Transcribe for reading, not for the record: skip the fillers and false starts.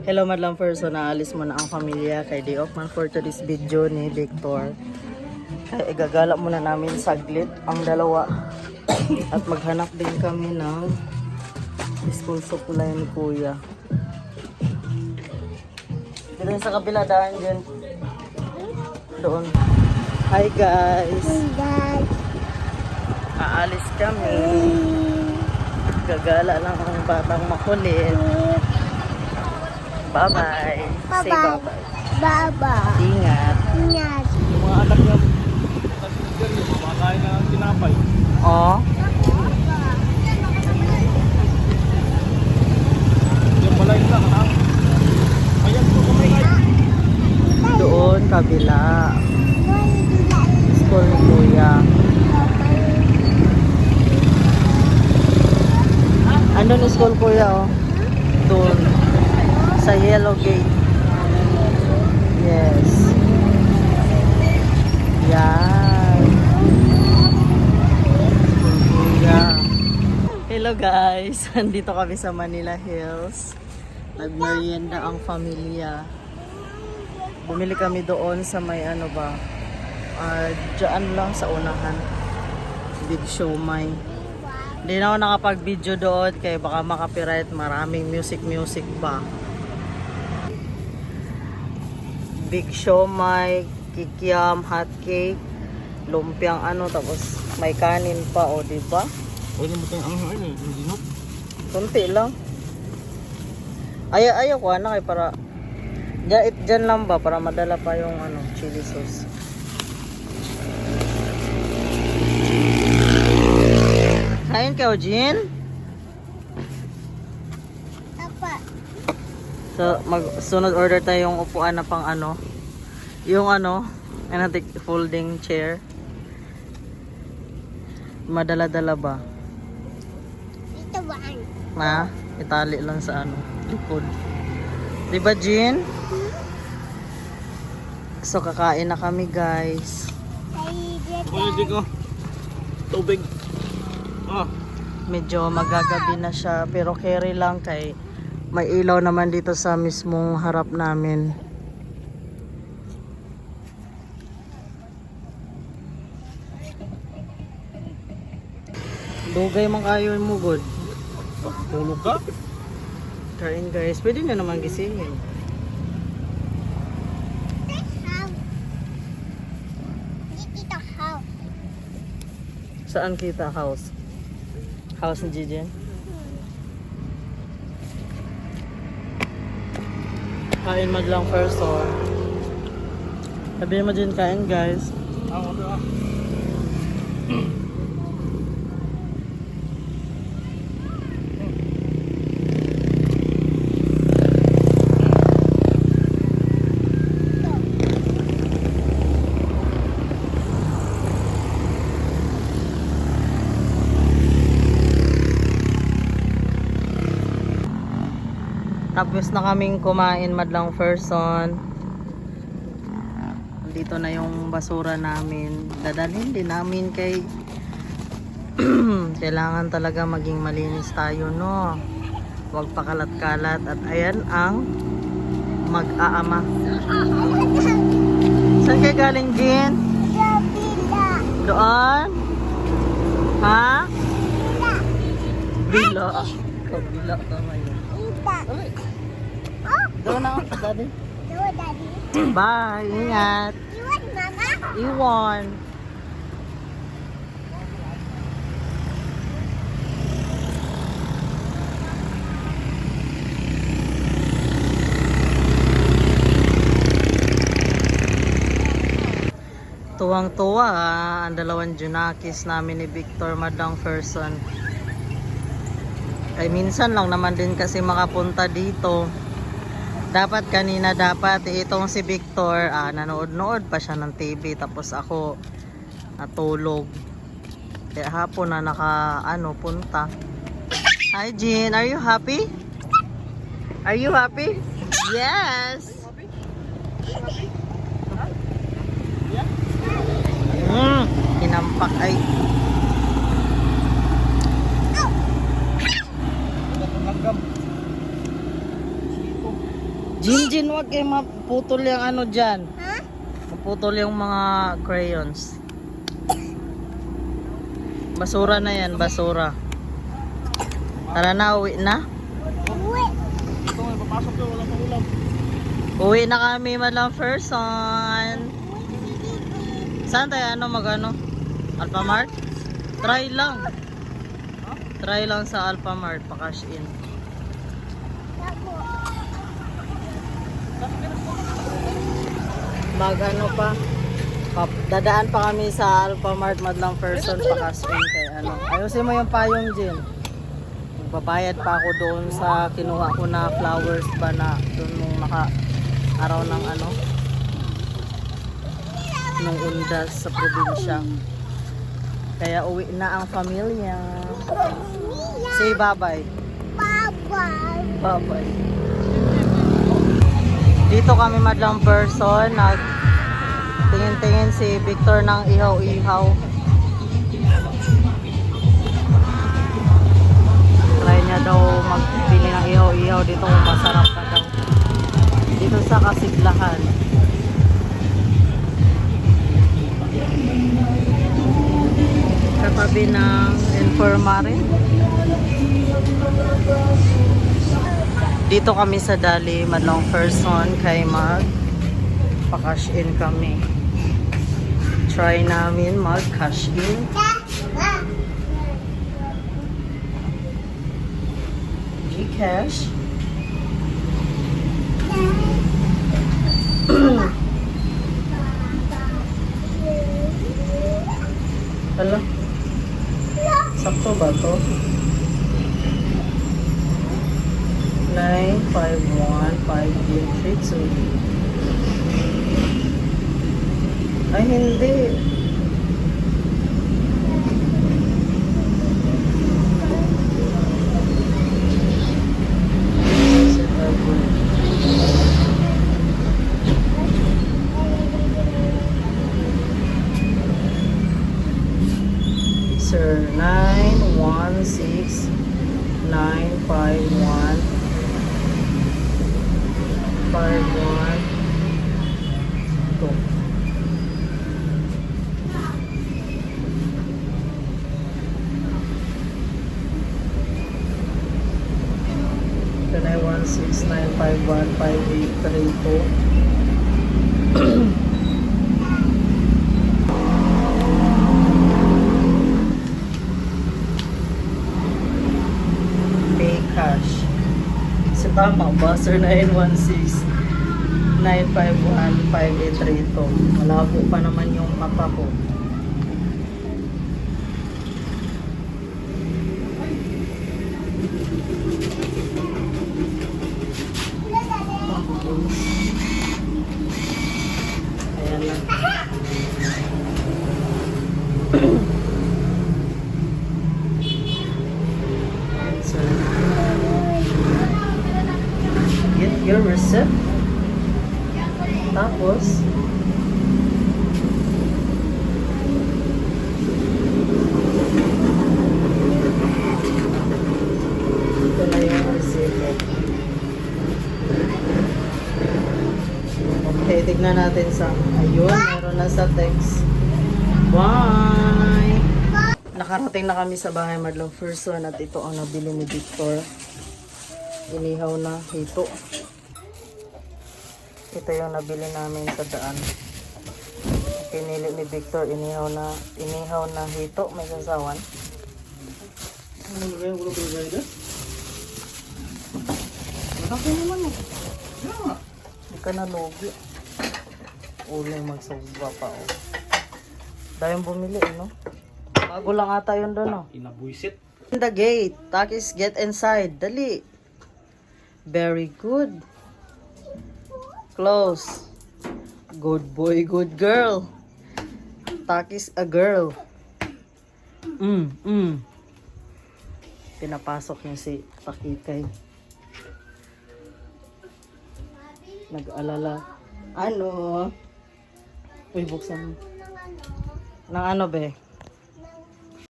Hello madlang person, naalis mo na ang pamilya kay day off man for today's video ni Victor. Kaya igagala muna namin saglit ang dalawa at maghanap din kami ng school supply ni Kuya. Dito sa kabila daan dyan. Doon. Hi guys! Aalis kami. Gagala lang ang batang makulit. Bye-bye. Say bye-bye. Baba. Ingat. Ingat. Yung mga anak niya, kumakain na ng tinapay. Oh. Yung balay nila, anak. Ayan po kumakain. Doon, kabila. School ni Kuya. Andun yung school Kuya, oh. Doon. Sa yellow gate. Yes. Yan. School Kuya. Hello guys. Andito kami sa Manila Hills. Nagmerienda ang pamilya. Bumili kami doon sa may ano ba. Diyan lang sa unahan. Big Siomai. Hindi na ako nakapag-video doon kaya baka makapiright, maraming music ba. Big Siomai, kikiam, hot cake, lumpiang ano, tapos may kanin pa, o diba? Pwede mo tayong ang ano, yung dinop. Kunti lang. Ayaw ko anak eh, para dyan lang ba, para madala pa yung ano, chili sauce. Kain ka, Eugene? Apa. So, sunod order tayo yung upuan na pang ano. Yung ano, folding chair. Madala-dala ba? Ito ba? Na, itali lang sa ano, likod. Diba, Jean? So, kakain na kami, guys. Pwede ko. Tubig. Ah. Medyo magagabi na siya, pero carry lang kay may ilaw naman dito sa mismong harap namin. Dugay man kayo mo, good. Tulog ka? Kain guys, pwede na naman gisingin. Dito house. Saan kita house? House ni Jijen? Kain madlang first or. Sabihin mo din kain guys. Ako ba? Tapos na kaming kumain madlang person. Dito na yung basura namin. Dadalhin din namin kay kailangan talaga maging malinis tayo, no? Huwag pakalat-kalat. At ayan ang mag-aama. Saan kayo galing, Jean? Bila. Doon? Ha? Bila. Kabila tama yun. Ita. Doon na ako, daddy. Dua daddy. Bye, ingat. Iwan mama. Iwan. Tuwang-tuwa ang dalawang Junakis namin ni Victor madlang person. Ay minsan lang naman din kasi makapunta dito. Dapat kanina itong si Victor nanood-nood pa siya ng TV tapos ako natulog. Kaya hapon na punta. Hi Jean, are you happy? Are you happy? Yes. Kinampak ay. Jinjin, wag kayo maputol yung ano dyan. Ha? Maputol yung mga crayons. Basura na yan, basura. Tara na, uwi na. Uwi. Ito nga, papasok yun. Wala pang ulam. Uwi na kami, madlang person. Saan tayo mag-ano? Alphamart? Try lang. Try lang sa Alphamart, pa-cash in. Mag-ano pa? Dadaan pa kami sa Alphamart, madlang person, pa-cash in. Kaya ano. Ayusin mo yung payong, Jin. Magbabayad pa ako doon sa kinuha ko na flowers ba na doon nung araw ng ano nung undas sa probinsya. Kaya uwi na ang pamilya. Say bye-bye. Bye-bye. Bye-bye. Dito kami madlang person. Tingin-tingin si Victor ng ihaw-ihaw. Try niya daw magbili ng ihaw-ihaw dito kung masarap na daw. Dito sa Kasiglahan. Katabi ng Infirmary. Dito kami sa Dali, madlang person kay pa-cash in kami. Try namin mag-cash in. Gcash. Hala. Sakto ba to? 951-583. Ay, hindi. Sir, 916-951-512. Can I 169515832? Pay cash. Sa tama ba? Sir, 916-951-5832. Malabo pa naman yung mata ko. Ayan na. Sir. Get your receipt. Tapos, ito na yung receipt. Okay, tignan natin sa, ayun, meron na sa text. Bye! Nakarating na kami sa bahay, madlang person, at ito ang nabili ni Victor. Inihaw na hito. Ito yung nabili namin sa daan. Pinili ni Victor, inihaw na hito, may sasawan. Ano na yan? Wala pang gaya? Malaki naman eh. Yeah. Hindi ka nalugi. Uling magsugba pa oh. Dahil bumili no? Bago lang ata yun doon oh. Inabuisit. In the gate. Takis, get inside. Dali. Very good. Close. Good boy, good girl. Takis a girl. Pinapasok niya si Takikay. Nag-alala. Ano? Uy, buksan mo. Nang ano be?